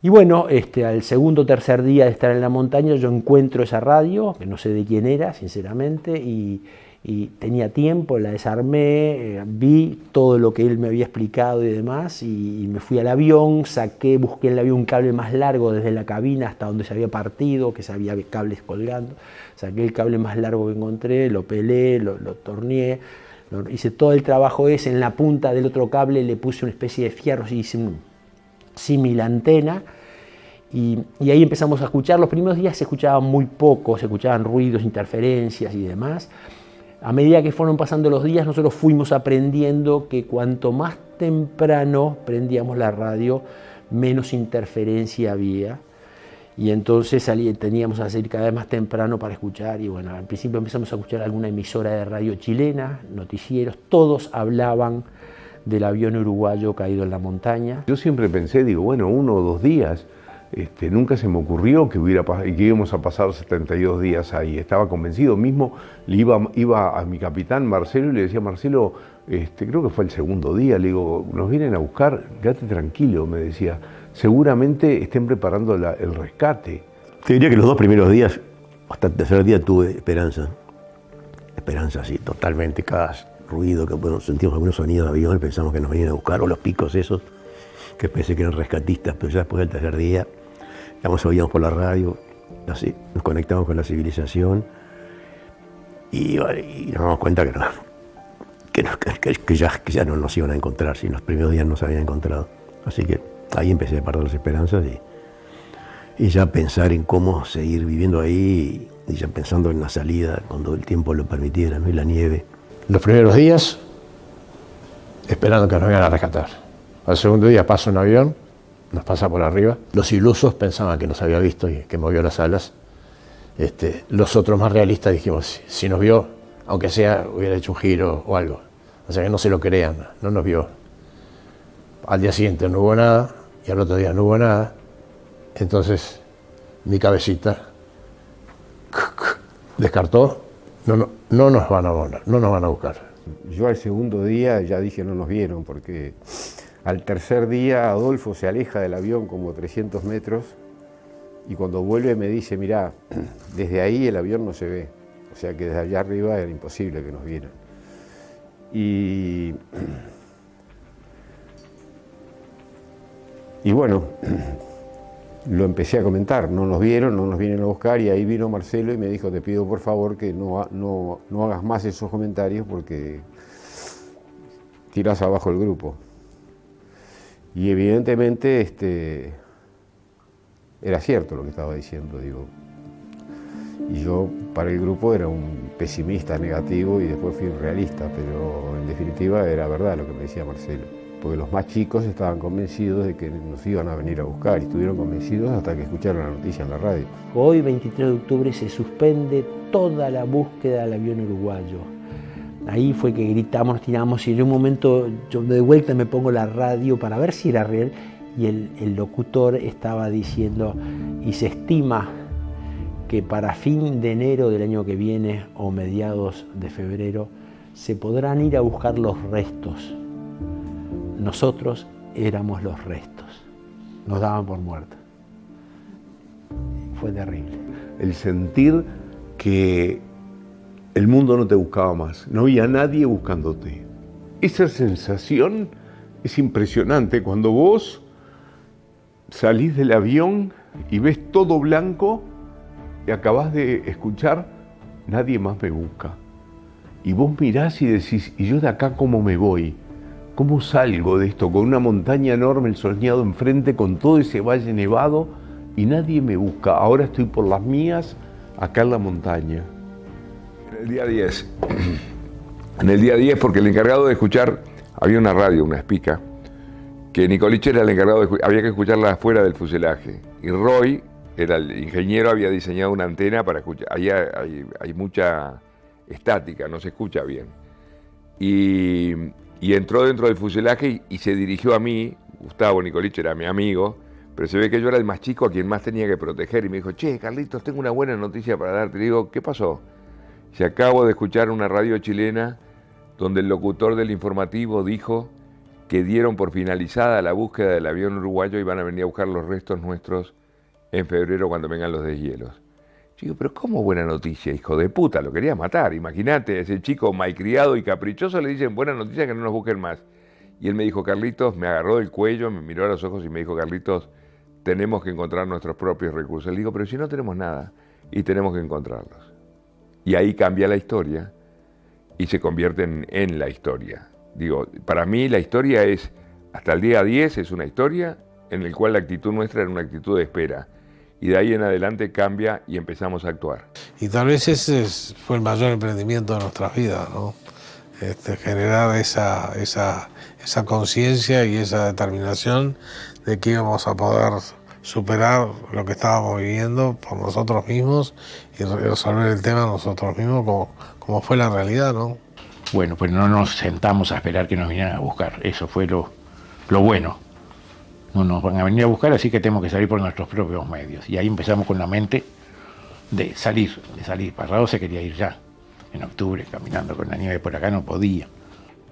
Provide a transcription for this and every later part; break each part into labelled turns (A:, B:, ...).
A: Y bueno, al segundo o tercer día de estar en la montaña yo encuentro esa radio, que no sé de quién era, sinceramente, y tenía tiempo, la desarmé, vi todo lo que él me había explicado y demás, y me fui al avión, busqué en el avión un cable más largo desde la cabina hasta donde se había partido, que se había cables colgando, saqué el cable más largo que encontré, lo pelé, lo torneé, hice todo el trabajo ese, en la punta del otro cable le puse una especie de fierro y hice un símil antena, y ahí empezamos a escuchar. Los primeros días se escuchaba muy poco, se escuchaban ruidos, interferencias y demás. A medida que fueron pasando los días, nosotros fuimos aprendiendo que cuanto más temprano prendíamos la radio, menos interferencia había. Y entonces teníamos que salir cada vez más temprano para escuchar. Y bueno, al principio empezamos a escuchar alguna emisora de radio chilena, noticieros, todos hablaban del avión uruguayo caído en la montaña.
B: Yo siempre pensé, digo, bueno, 1 o 2 días, nunca se me ocurrió que íbamos a pasar 72 días ahí. Estaba convencido, mismo iba a mi capitán Marcelo y le decía, Marcelo, creo que fue el segundo día, le digo, nos vienen a buscar, quédate tranquilo, me decía, seguramente estén preparando el rescate.
C: Te diría que los 2 primeros días, hasta el tercer día tuve esperanza, sí, totalmente, cada ruido, que bueno, sentimos algunos sonidos de avión, pensamos que nos venían a buscar, o los picos esos, que pensé que eran rescatistas, pero ya después del tercer día, ya nos oíamos por la radio, así, nos conectamos con la civilización, y nos damos cuenta que ya no nos iban a encontrar, si en los primeros días nos habían encontrado. Así que ahí empecé a perder las esperanzas y ya pensar en cómo seguir viviendo ahí, y ya pensando en la salida cuando el tiempo lo permitiera, ¿no? Y la nieve.
D: Los primeros días, esperando que nos vengan a rescatar. Al segundo día pasa un avión, nos pasa por arriba. Los ilusos pensaban que nos había visto y que movió las alas. Los otros más realistas dijimos, si nos vio, aunque sea, hubiera hecho un giro o algo. O sea que no se lo crean, no nos vio. Al día siguiente no hubo nada y al otro día no hubo nada. Entonces mi cabecita descartó. No nos van a buscar.
E: Yo al segundo día ya dije no nos vieron, porque al tercer día Adolfo se aleja del avión como 300 metros y cuando vuelve me dice, mirá, desde ahí el avión no se ve, o sea que desde allá arriba era imposible que nos vieran. Y bueno, lo empecé a comentar, no nos vieron, no nos vienen a buscar, y ahí vino Marcelo y me dijo, te pido por favor que no hagas más esos comentarios porque tirás abajo el grupo. Y evidentemente era cierto lo que estaba diciendo, digo. Y yo para el grupo era un pesimista negativo y después fui un realista, pero en definitiva era verdad lo que me decía Marcelo. Porque los más chicos estaban convencidos de que nos iban a venir a buscar y estuvieron convencidos hasta que escucharon la noticia en la radio.
A: Hoy, 23 de octubre, se suspende toda la búsqueda del avión uruguayo. Ahí fue que gritamos, nos tiramos, y en un momento yo de vuelta me pongo la radio para ver si era real, y el locutor estaba diciendo, y se estima que para fin de enero del año que viene o mediados de febrero se podrán ir a buscar los restos. Nosotros éramos los restos, nos daban por muertos. Fue terrible.
B: El sentir que el mundo no te buscaba más, no había nadie buscándote. Esa sensación es impresionante cuando vos salís del avión y ves todo blanco y acabás de escuchar, nadie más me busca. Y vos mirás y decís, ¿y yo de acá cómo me voy? ¿Cómo salgo de esto? Con una montaña enorme, el soñado enfrente, con todo ese valle nevado, y nadie me busca. Ahora estoy por las mías, acá en la montaña.
F: En el día 10. En el día 10, porque el encargado de escuchar, había una radio, una espica, que Nicoliche era el encargado de escuchar, había que escucharla afuera del fuselaje. Y Roy, era el ingeniero, había diseñado una antena para escuchar. Ahí hay mucha estática, no se escucha bien. Y entró dentro del fuselaje y se dirigió a mí. Gustavo Nicoliche era mi amigo, pero se ve que yo era el más chico a quien más tenía que proteger, y me dijo, che, Carlitos, tengo una buena noticia para darte. Le digo, ¿qué pasó? Se acabo de escuchar una radio chilena donde el locutor del informativo dijo que dieron por finalizada la búsqueda del avión uruguayo y van a venir a buscar los restos nuestros en febrero cuando vengan los deshielos. Yo digo, pero ¿cómo buena noticia, hijo de puta? Lo quería matar. Imagínate, ese chico malcriado y caprichoso le dicen, buena noticia, que no nos busquen más. Y él me dijo, Carlitos, me agarró del cuello, me miró a los ojos y me dijo, Carlitos, tenemos que encontrar nuestros propios recursos. Le digo, pero si no tenemos nada, y tenemos que encontrarlos. Y ahí cambia la historia y se convierte en la historia. Digo, para mí la historia es, hasta el día 10 es una historia en la cual la actitud nuestra era una actitud de espera. Y de ahí en adelante cambia y empezamos a actuar.
G: Y tal vez ese fue el mayor emprendimiento de nuestras vidas, ¿no? Generar esa conciencia y esa determinación de que íbamos a poder superar lo que estábamos viviendo por nosotros mismos y resolver el tema nosotros mismos como fue la realidad, ¿no?
D: Bueno, pues no nos sentamos a esperar que nos vinieran a buscar, eso fue lo bueno. No nos van a venir a buscar, así que tenemos que salir por nuestros propios medios. Y ahí empezamos con la mente de salir. Parrado se quería ir ya, en octubre, caminando con la nieve por acá, no podía.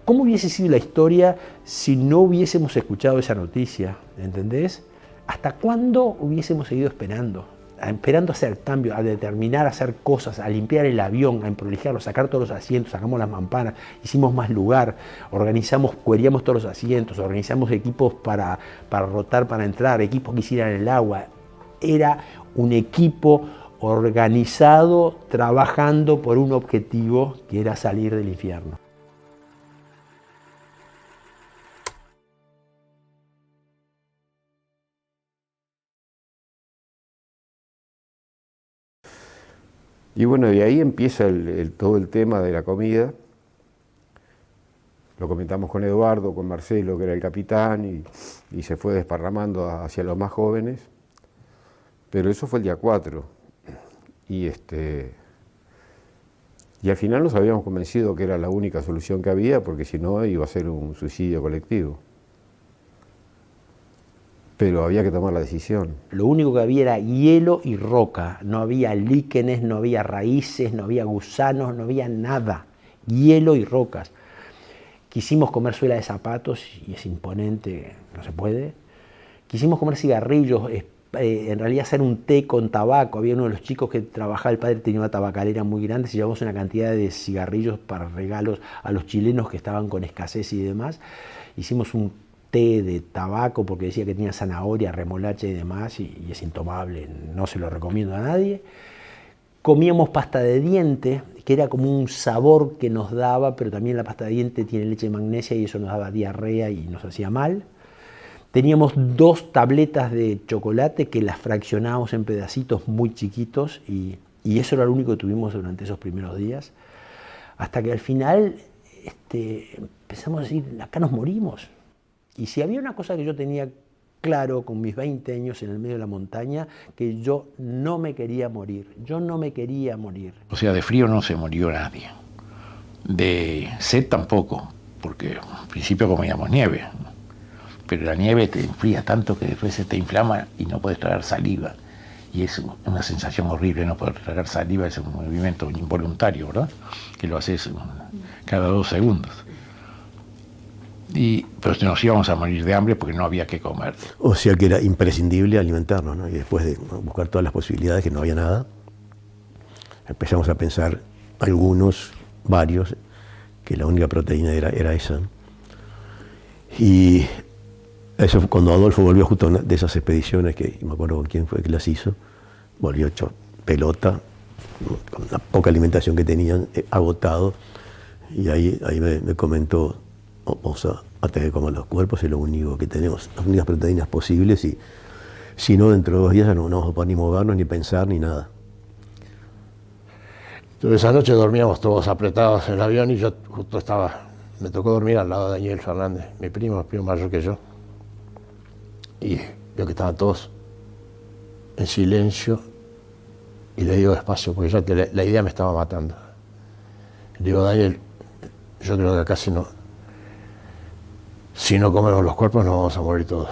A: ¿Cómo hubiese sido la historia si no hubiésemos escuchado esa noticia? ¿Entendés? ¿Hasta cuándo hubiésemos seguido esperando? Esperando a hacer cambios, a determinar, a hacer cosas, a limpiar el avión, a emprolijarlo, a sacar todos los asientos, sacamos las mamparas, hicimos más lugar, cueríamos todos los asientos, organizamos equipos para rotar, para entrar, equipos que hicieran el agua. Era un equipo organizado, trabajando por un objetivo que era salir del infierno.
E: Y bueno, de ahí empieza todo el tema de la comida. Lo comentamos con Eduardo, con Marcelo, que era el capitán, y se fue desparramando hacia los más jóvenes. Pero eso fue el día 4. Y al final nos habíamos convencido que era la única solución que había, porque si no iba a ser un suicidio colectivo. Pero había que tomar la decisión.
A: Lo único que había era hielo y roca, no había líquenes, no había raíces, no había gusanos, no había nada, hielo y rocas. Quisimos comer suela de zapatos y es imponente, no se puede. Quisimos comer cigarrillos, en realidad hacer un té con tabaco. Había uno de los chicos que trabajaba, el padre tenía una tabacalera muy grande, se llevamos una cantidad de cigarrillos para regalos a los chilenos que estaban con escasez y demás. Hicimos un té de tabaco porque decía que tenía zanahoria, remolacha y demás, y es intomable, no se lo recomiendo a nadie. Comíamos pasta de diente, que era como un sabor que nos daba, pero también la pasta de diente tiene leche de magnesia y eso nos daba diarrea y nos hacía mal. Teníamos 2 tabletas de chocolate que las fraccionábamos en pedacitos muy chiquitos y eso era lo único que tuvimos durante esos primeros días, hasta que al final empezamos a decir, acá nos morimos. Y si había una cosa que yo tenía claro con mis 20 años en el medio de la montaña, que yo no me quería morir,
D: O sea, de frío no se murió nadie, de sed tampoco, porque al principio comíamos nieve, pero la nieve te enfría tanto que después se te inflama y no puedes tragar saliva. Y es una sensación horrible no poder tragar saliva, es un movimiento involuntario, ¿verdad? Que lo haces cada 2 segundos. Pero nos íbamos a morir de hambre porque no había que comer.
C: O sea que era imprescindible alimentarnos, ¿no? Y después de buscar todas las posibilidades, que no había nada, empezamos a pensar, varios, que la única proteína era esa. Y eso fue cuando Adolfo volvió justo de esas expediciones, que no me acuerdo con quién fue que las hizo, volvió hecho pelota, con la poca alimentación que tenían, agotado, y ahí me comentó, vamos a tener que comer los cuerpos, es lo único que tenemos, las únicas proteínas posibles, y si no, dentro de 2 días ya no vamos a poder ni movernos, ni pensar, ni nada.
D: Entonces esa noche dormíamos todos apretados en el avión y yo justo me tocó dormir al lado de Daniel Fernández, mi primo mayor que yo, y veo que estaban todos en silencio y le digo despacio, porque ya la idea me estaba matando. Le digo, Daniel, yo creo que acá si no comemos los cuerpos nos vamos a morir todos.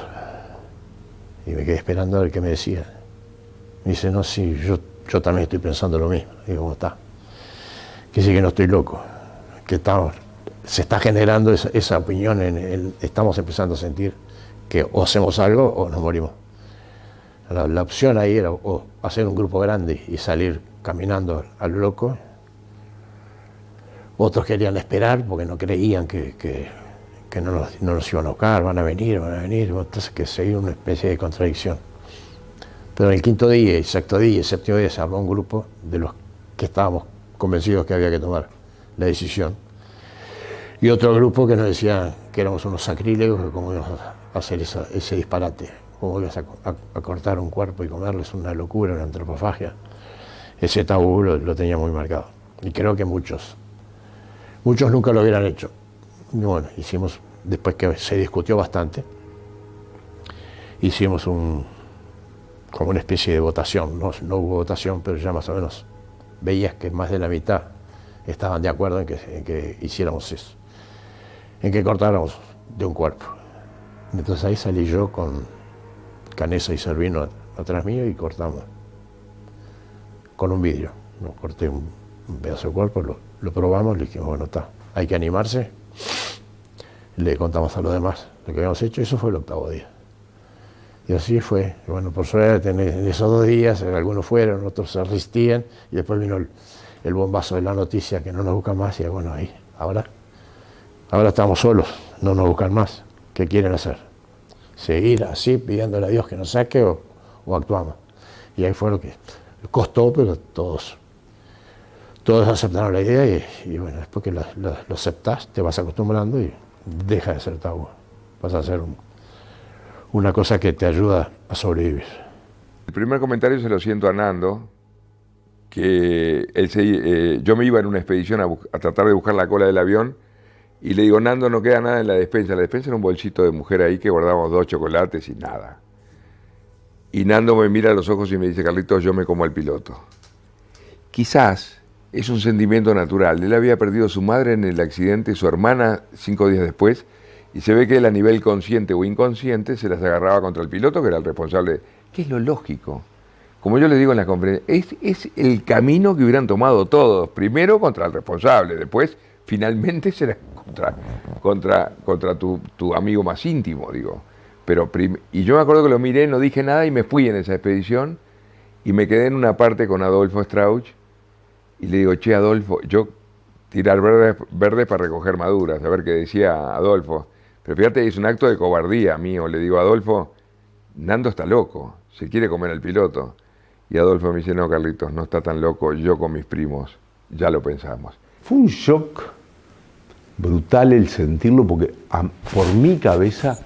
D: Y me quedé esperando a ver qué me decía. Me dice, no, sí, yo también estoy pensando lo mismo. Digo, ¿cómo está? Que sí, que no estoy loco, que estamos se está generando esa opinión, estamos empezando a sentir que o hacemos algo o nos morimos. La opción ahí era o hacer un grupo grande y salir caminando al loco. Otros querían esperar porque no creían que no nos iban a buscar, van a venir. Entonces que se dio una especie de contradicción. Pero el quinto día, el sexto día y el séptimo día se armó un grupo de los que estábamos convencidos que había que tomar la decisión. Y otro grupo que nos decía que éramos unos sacrílegos, que cómo íbamos a hacer ese disparate, cómo ibas a cortar un cuerpo y comerlo, es una locura, una antropofagia. Ese tabú lo tenía muy marcado. Y creo que muchos nunca lo hubieran hecho. Y bueno, hicimos, después que se discutió bastante, hicimos como una especie de votación. No hubo votación, pero ya más o menos veías que más de la mitad estaban de acuerdo en que hiciéramos eso, en que cortáramos de un cuerpo. Entonces ahí salí yo con Canessa y Servino atrás mío y cortamos con un vidrio. No, corté un pedazo de cuerpo, lo probamos, le dijimos, bueno, está, hay que animarse. Le contamos a los demás lo que habíamos hecho, eso fue el octavo día. Y así fue. Bueno, por suerte, en esos 2 días, algunos fueron, otros se resistían, y después vino el bombazo de la noticia que no nos buscan más, y bueno, ahí, ahora estamos solos, no nos buscan más. ¿Qué quieren hacer? ¿Seguir así, pidiéndole a Dios que nos saque o actuamos? Y ahí fue lo que costó, pero todos aceptaron la idea y bueno, después que lo aceptás, te vas acostumbrando y deja de ser tabú. Vas a hacer una cosa que te ayuda a sobrevivir.
F: El primer comentario se lo siento a Nando, que yo me iba en una expedición a tratar de buscar la cola del avión y le digo, Nando, no queda nada en la despensa. La despensa era un bolsito de mujer ahí que guardábamos 2 chocolates y nada. Y Nando me mira a los ojos y me dice, Carlitos, yo me como al piloto. Quizás es un sentimiento natural. Él había perdido a su madre en el accidente, su hermana 5 días después, y se ve que él a nivel consciente o inconsciente se las agarraba contra el piloto, que era el responsable, que es lo lógico. Como yo le digo en las conferencias, es el camino que hubieran tomado todos. Primero contra el responsable, después finalmente será contra tu amigo más íntimo, digo. Y yo me acuerdo que lo miré, no dije nada y me fui en esa expedición y me quedé en una parte con Adolfo Strauch y le digo, che, Adolfo, yo tirar verdes para recoger maduras, a ver qué decía Adolfo. Pero fíjate, es un acto de cobardía mío. Le digo, Adolfo, Nando está loco, se quiere comer al piloto. Y Adolfo me dice, no, Carlitos, no está tan loco, yo con mis primos ya lo pensamos.
B: Fue un shock brutal el sentirlo, porque por mi cabeza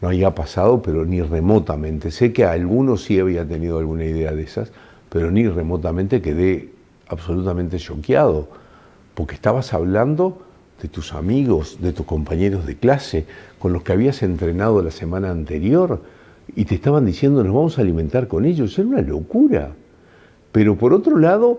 B: no había pasado, pero ni remotamente. Sé que a algunos sí había tenido alguna idea de esas, pero ni remotamente quedé absolutamente choqueado, porque estabas hablando de tus amigos, de tus compañeros de clase, con los que habías entrenado la semana anterior, y te estaban diciendo, nos vamos a alimentar con ellos. Era una locura. Pero por otro lado,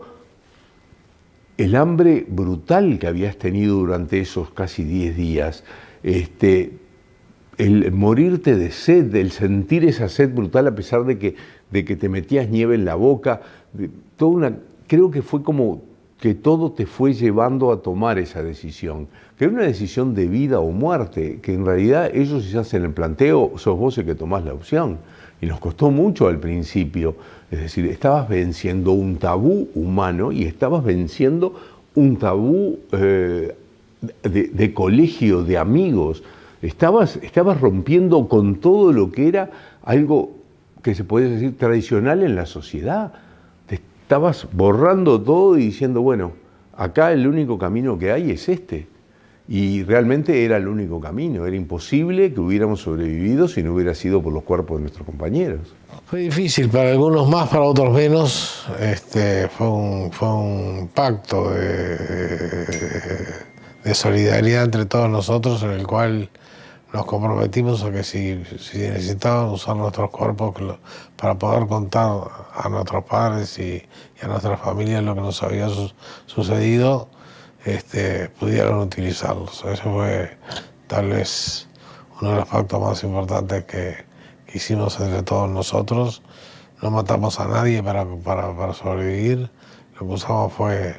B: el hambre brutal que habías tenido durante esos casi 10 días, el morirte de sed, el sentir esa sed brutal a pesar de que te metías nieve en la boca, creo que fue como que todo te fue llevando a tomar esa decisión, que era una decisión de vida o muerte, que en realidad ellos si hacen el planteo, sos vos el que tomás la opción. Y nos costó mucho al principio, es decir, estabas venciendo un tabú humano y estabas venciendo un tabú de colegio, de amigos. Estabas rompiendo con todo lo que era algo que se puede decir tradicional en la sociedad. Te estabas borrando todo y diciendo, bueno, acá el único camino que hay es este. Y realmente era el único camino. Era imposible que hubiéramos sobrevivido si no hubiera sido por los cuerpos de nuestros compañeros.
G: Fue difícil, para algunos más, para otros menos. Fue un pacto de solidaridad entre todos nosotros, en el cual nos comprometimos a que si necesitaban usar nuestros cuerpos para poder contar a nuestros padres y a nuestras familias lo que nos había sucedido, pudieran utilizarlos. Ese fue tal vez uno de los pactos más importantes que hicimos entre todos nosotros. No matamos a nadie para sobrevivir. Lo que usamos fue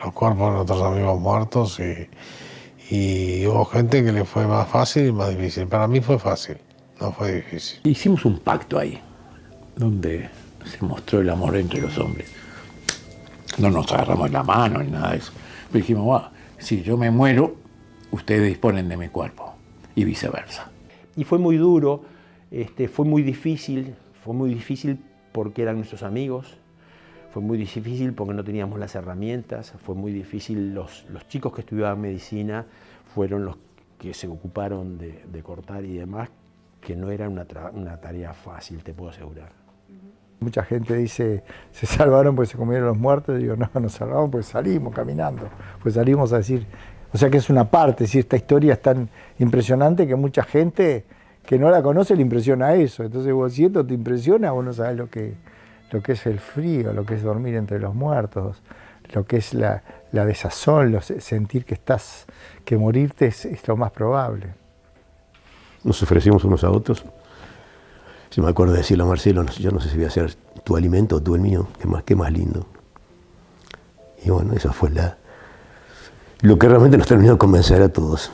G: los cuerpos de nuestros amigos muertos Y hubo gente que le fue más fácil y más difícil. Para mí fue fácil, no fue difícil.
C: Hicimos un pacto ahí, donde se mostró el amor entre los hombres. No nos agarramos la mano ni nada de eso. Pero dijimos, "Bueno, si yo me muero, ustedes disponen de mi cuerpo", y viceversa.
A: Y fue muy duro, fue muy difícil porque eran nuestros amigos, fue muy difícil porque no teníamos las herramientas, fue muy difícil, los chicos que estudiaban medicina fueron los que se ocuparon de cortar y demás, que no era una tarea fácil, te puedo asegurar.
H: Mucha gente dice, se salvaron porque se comieron los muertos. Digo, no, nos salvamos porque salimos caminando, pues salimos a decir, o sea que es una parte, si esta historia es tan impresionante que mucha gente que no la conoce le impresiona eso. Entonces vos, si esto te impresiona, vos no sabés lo que es el frío, lo que es dormir entre los muertos, lo que es la desazón, sentir que morirte es lo más probable.
C: Nos ofrecimos unos a otros. Si me acuerdo de decirle a Marcelo, yo no sé si voy a hacer tu alimento o tú el mío, qué más lindo. Y bueno, eso fue lo que realmente nos terminó de convencer a todos.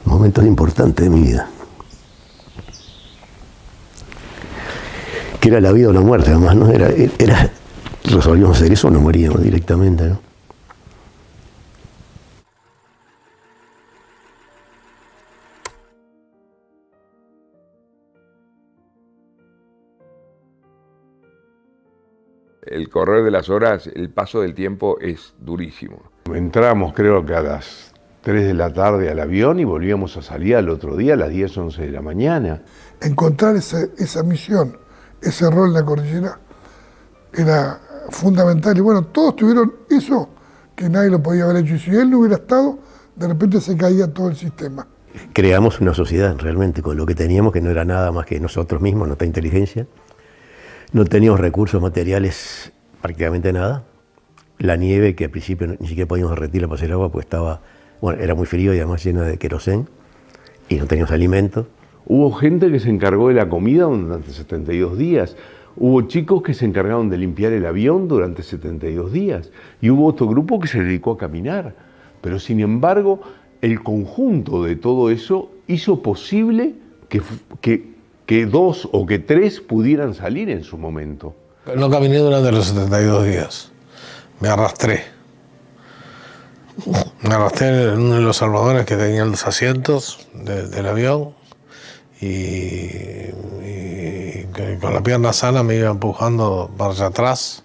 C: Momentos importantes de mi vida. Que era la vida o la muerte, además, ¿no? Era resolvíamos hacer eso o no moríamos directamente, ¿no?
F: El correr de las horas, el paso del tiempo es durísimo.
B: Entramos creo que a las 3 de la tarde al avión y volvíamos a salir al otro día a las 10, 11 de la mañana.
I: Encontrar esa misión, ese rol en la cordillera, era fundamental. Y bueno, todos tuvieron eso que nadie lo podía haber hecho. Y si él no hubiera estado, de repente se caía todo el sistema.
C: Creamos una sociedad realmente con lo que teníamos, que no era nada más que nosotros mismos, nuestra inteligencia. No teníamos recursos materiales, prácticamente nada. La nieve, que al principio ni siquiera podíamos derretirla para hacer agua, pues era muy frío y además llena de querosén, y no teníamos alimentos.
B: Hubo gente que se encargó de la comida durante 72 días. Hubo chicos que se encargaron de limpiar el avión durante 72 días. Y hubo otro grupo que se dedicó a caminar. Pero sin embargo, el conjunto de todo eso hizo posible que 2 o que 3 pudieran salir en su momento.
G: No caminé durante los 72 días. Me arrastré. Me arrastré en uno de los salvadones que tenían los asientos del avión y con la pierna sana me iba empujando para allá atrás.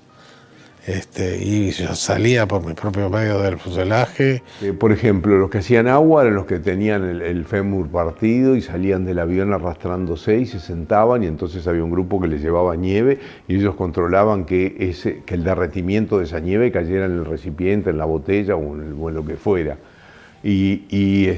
G: Y yo salía por mi propio medio del fuselaje.
B: Por ejemplo, los que hacían agua eran los que tenían el fémur partido y salían del avión arrastrándose y se sentaban, y entonces había un grupo que les llevaba nieve y ellos controlaban que el derretimiento de esa nieve cayera en el recipiente, en la botella o en lo que fuera. Y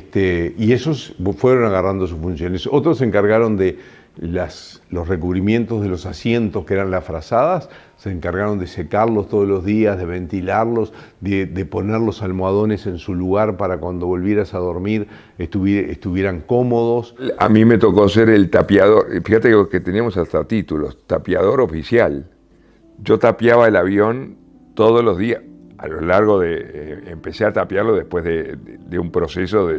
B: esos fueron agarrando sus funciones. Otros se encargaron de los recubrimientos de los asientos, que eran las frazadas, se encargaron de secarlos todos los días, de ventilarlos, de poner los almohadones en su lugar para cuando volvieras a dormir estuvieran cómodos.
F: A mí me tocó ser el tapiador, fíjate que teníamos hasta títulos, tapiador oficial. Yo tapiaba el avión todos los días, a lo largo empecé a tapiarlo después de un proceso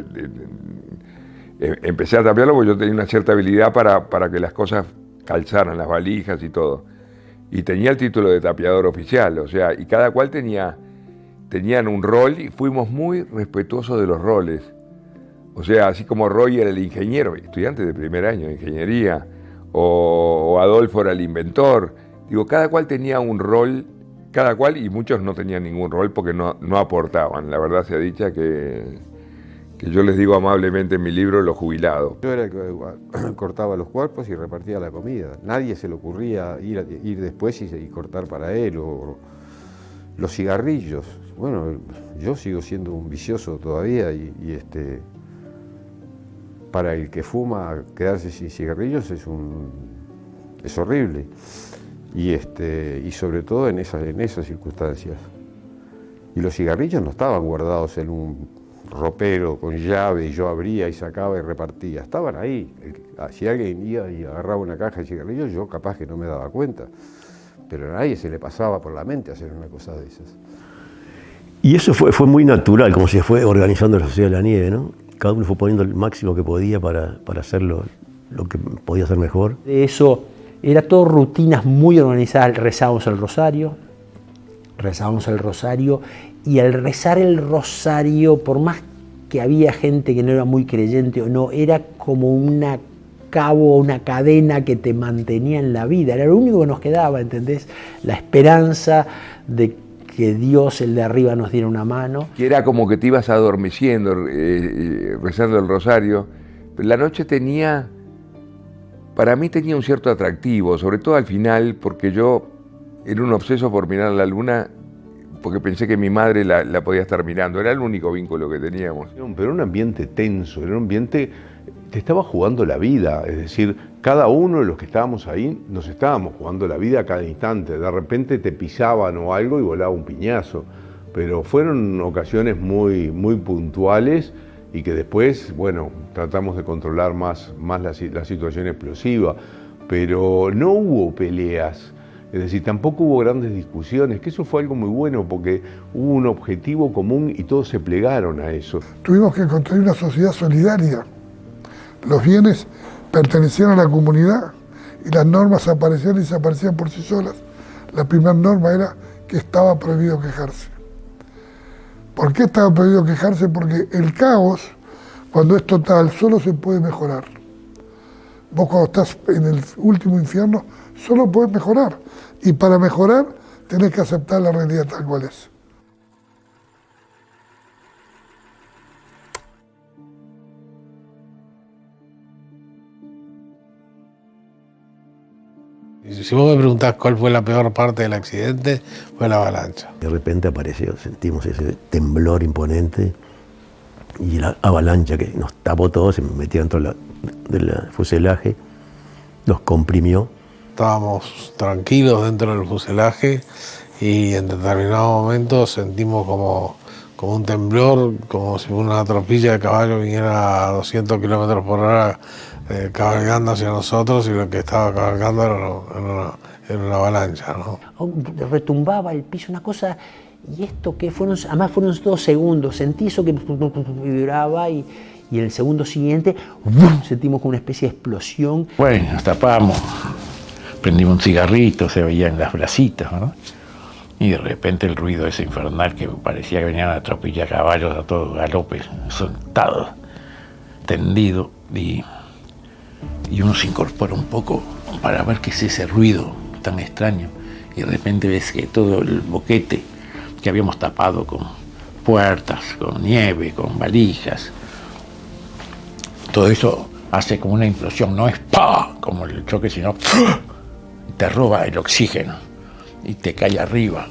F: empecé a tapiarlo porque yo tenía una cierta habilidad para que las cosas calzaran, las valijas y todo. Y tenía el título de tapiador oficial, o sea, y cada cual tenían un rol y fuimos muy respetuosos de los roles. O sea, así como Roy era el ingeniero, estudiante de primer año de ingeniería, o Adolfo era el inventor. Digo, cada cual tenía un rol, y muchos no tenían ningún rol porque no aportaban. La verdad sea dicha que yo les digo amablemente en mi libro, los jubilados.
E: Yo era el que cortaba los cuerpos y repartía la comida. Nadie se le ocurría ir después y cortar para él. O los cigarrillos. Bueno, yo sigo siendo un vicioso todavía y para el que fuma quedarse sin cigarrillos es horrible. Y sobre todo en esas circunstancias. Y los cigarrillos no estaban guardados en un ropero con llave y yo abría y sacaba y repartía. Estaban ahí. Si alguien iba y agarraba una caja de cigarrillos, yo capaz que no me daba cuenta. pero a nadie se le pasaba por la mente hacer una cosa de esas.
C: Y eso fue muy natural, como se fue organizando la Sociedad de la Nieve, ¿no? Cada uno fue poniendo el máximo que podía para hacer lo que podía hacer mejor.
A: De eso, era todo rutinas muy organizadas. Rezábamos el rosario, y al rezar el rosario, por más que había gente que no era muy creyente o no, era como una cadena que te mantenía en la vida, era lo único que nos quedaba, ¿entendés? La esperanza de que Dios, el de arriba, nos diera una mano.
F: Que era como que te ibas adormeciendo, rezando el rosario. La noche para mí tenía un cierto atractivo, sobre todo al final, porque yo era un obseso por mirar la luna, porque pensé que mi madre la podía estar mirando, era el único vínculo que teníamos.
B: Pero era un ambiente tenso, era un ambiente, te estaba jugando la vida, es decir, cada uno de los que estábamos ahí nos estábamos jugando la vida a cada instante, de repente te pisaban o algo y volaba un piñazo, pero fueron ocasiones muy, muy puntuales y que después, bueno, tratamos de controlar más la situación explosiva, pero no hubo peleas. Es decir, tampoco hubo grandes discusiones, que eso fue algo muy bueno porque hubo un objetivo común y todos se plegaron a eso.
I: Tuvimos que construir una sociedad solidaria. Los bienes pertenecían a la comunidad y las normas aparecían y desaparecían por sí solas. La primera norma era que estaba prohibido quejarse. ¿Por qué estaba prohibido quejarse? Porque el caos, cuando es total, solo se puede mejorar. Vos cuando estás en el último infierno, solo podés mejorar. Y para mejorar, tenés que aceptar la realidad tal cual es.
G: Si vos me preguntás cuál fue la peor parte del accidente, fue la avalancha.
C: De repente apareció, sentimos ese temblor imponente y la avalancha que nos tapó todo, se metió dentro del fuselaje, nos comprimió.
G: Estábamos tranquilos dentro del fuselaje y en determinado momento sentimos como un temblor, como si una tropilla de caballo viniera a 200 kilómetros por hora cabalgando hacia nosotros, y lo que estaba cabalgando era una avalancha, ¿no?
A: Retumbaba el piso, una cosa, y esto que además fueron 2 segundos, sentí eso que vibraba y en el segundo siguiente sentimos como una especie de explosión.
J: Bueno, nos tapamos, prendimos un cigarrito, se veían las bracitas, ¿no? Y de repente el ruido ese infernal que parecía que venían a atropellar caballos a todo galope, soltado, tendido, y uno se incorpora un poco para ver qué es ese ruido tan extraño, y de repente ves que todo el boquete que habíamos tapado con puertas, con nieve, con valijas, todo eso hace como una implosión, no es ¡pah! Como el choque, sino ¡pah! Te roba el oxígeno y te cae arriba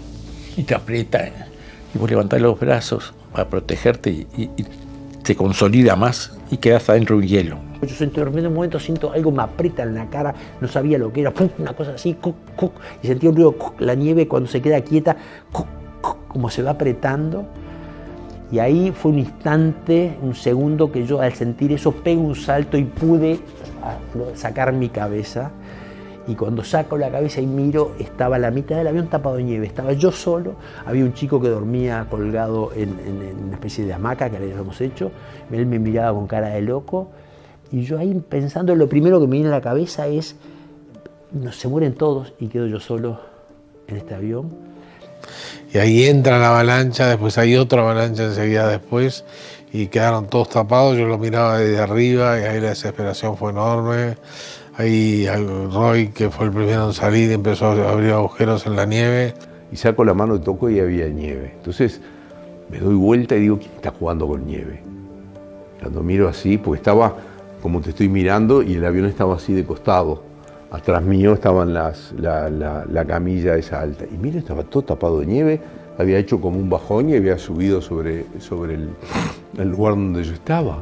J: y te aprieta, y vos levantás los brazos para protegerte y se consolida más y quedas adentro de un hielo.
A: Yo en un momento siento algo me aprieta en la cara, no sabía lo que era, una cosa así, y sentí un ruido, la nieve cuando se queda quieta, como se va apretando. Y ahí fue un instante, un segundo, que yo al sentir eso pego un salto y pude sacar mi cabeza. Y cuando saco la cabeza y miro, estaba la mitad del avión tapado de nieve, estaba yo solo, había un chico que dormía colgado en una especie de hamaca que le habíamos hecho, él me miraba con cara de loco, y yo ahí pensando, lo primero que me viene a la cabeza es, se mueren todos y quedo yo solo en este avión.
G: Y ahí entra la avalancha, después hay otra avalancha enseguida después, y quedaron todos tapados, yo lo miraba desde arriba, y ahí la desesperación fue enorme. Ahí Roy, que fue el primero en salir, empezó a abrir agujeros en la nieve.
B: Y saco la mano, toco y había nieve. Entonces me doy vuelta y digo, ¿quién está jugando con nieve? Cuando miro así, porque estaba como te estoy mirando y el avión estaba así de costado. Atrás mío estaban la camilla esa alta. Y mira, estaba todo tapado de nieve, había hecho como un bajón y había subido sobre el lugar donde yo estaba.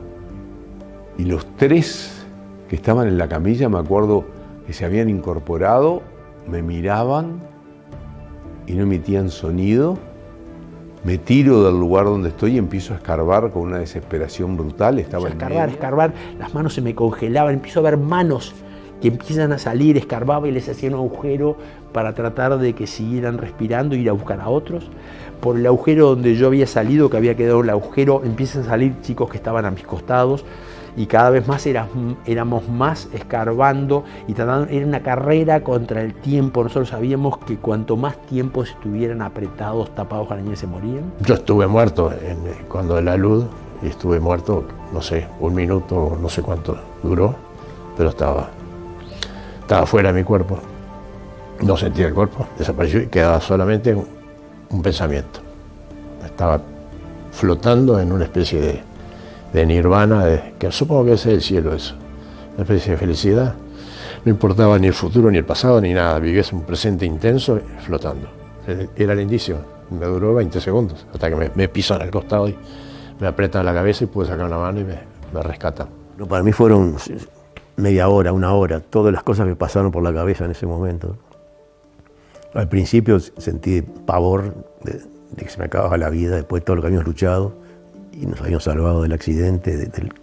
B: Y los 3 que estaban en la camilla, me acuerdo que se habían incorporado, me miraban y no emitían sonido. Me tiro del lugar donde estoy y empiezo a escarbar con una desesperación brutal. Estaba
A: escarbar, las manos se me congelaban, empiezo a ver manos que empiezan a salir, escarbaba y les hacía un agujero para tratar de que siguieran respirando e ir a buscar a otros. Por el agujero donde yo había salido, que había quedado el agujero, empiezan a salir chicos que estaban a mis costados y cada vez más éramos más escarbando y tratando. Era una carrera contra el tiempo. Nosotros sabíamos que cuanto más tiempo estuvieran apretados, tapados, arañas se morían.
D: Yo estuve muerto cuando el alud, y estuve muerto, no sé, 1 minuto, no sé cuánto duró, pero estaba fuera de mi cuerpo. No sentía el cuerpo, desapareció y quedaba solamente un pensamiento. Estaba flotando en una especie de nirvana, que supongo que es el cielo eso, una especie de felicidad. No importaba ni el futuro, ni el pasado, ni nada, vivías un presente intenso flotando. Era lindísimo, me duró 20 segundos, hasta que me pisan al costado y me apretan la cabeza y pude sacar una mano y me rescatan.
C: No, para mí fueron media hora, 1 hora, todas las cosas que pasaron por la cabeza en ese momento. Al principio sentí pavor de que se me acababa la vida después de todo lo que habíamos luchado y nos habíamos salvado del accidente, del